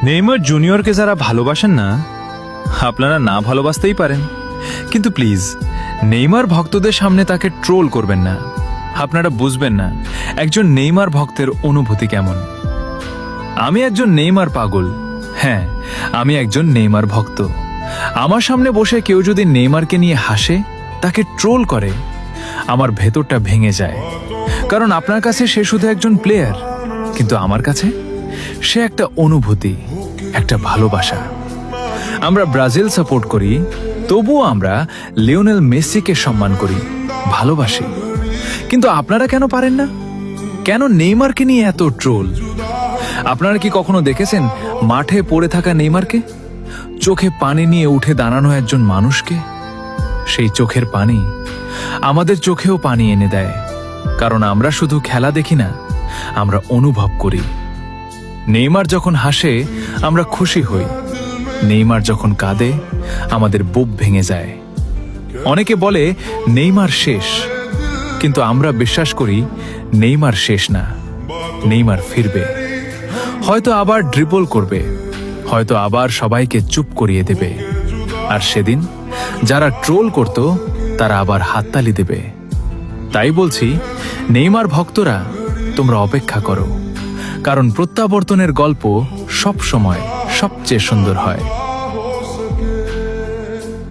Neymar জুনিয়রকে যারা ভালোবাসেন না, আপনারা না ভালোবাসতেই পারেন, কিন্তু প্লিজ নেইমার ভক্তদের সামনে তাকে ট্রোল করবেন না। আপনারা বুঝবেন না একজন নেইমার ভক্তের অনুভূতি কেমন। আমি একজন নেইমার পাগল। হ্যাঁ, আমি একজন নেইমার ভক্ত। আমার সামনে বসে কেউ যদি নেইমারকে নিয়ে হাসে, তাকে ট্রোল করে, আমার ভেতরটা ভেঙে যায়। কারণ আপনার কাছে সে শুধু একজন প্লেয়ার, কিন্তু আমার কাছে সে একটা অনুভূতি, একটা ভালোবাসা। আমরা ব্রাজিল সাপোর্ট করি, তবুও আমরা লিওনেল মেসিকে সম্মান করি, ভালোবাসি। কিন্তু আপনারা কেন পারেন না? কেন নেইমারকে নিয়ে এত ট্রোল? আপনারা কি কখনো দেখেছেন মাঠে পড়ে থাকা নেইমারকে? চোখে পানি নিয়ে উঠে দাঁড়ানো একজন মানুষকে? সেই চোখের পানি আমাদের চোখেও পানি এনে দেয়, কারণ আমরা শুধু খেলা দেখি না, আমরা অনুভব করি। নেইমার যখন হাসে আমরা খুশি হই, নেইমার যখন কাঁদে আমাদের বুক ভেঙে যায়। অনেকে বলে নেইমার শেষ, কিন্তু আমরা বিশ্বাস করি নেইমার শেষ না, নেইমার ফিরবে। হয়তো আবার ড্রিবল করবে, হয়তো আবার সবাইকে চুপ করিয়ে দেবে, আর সেদিন যারা ট্রোল করত তারা আবার হাততালি দেবে। তাই বলছি, নেইমার ভক্তরা, তোমরা অপেক্ষা করো, কারণ প্রত্যাবর্তনের গল্প সব সময় সবচেয়ে সুন্দর হয়।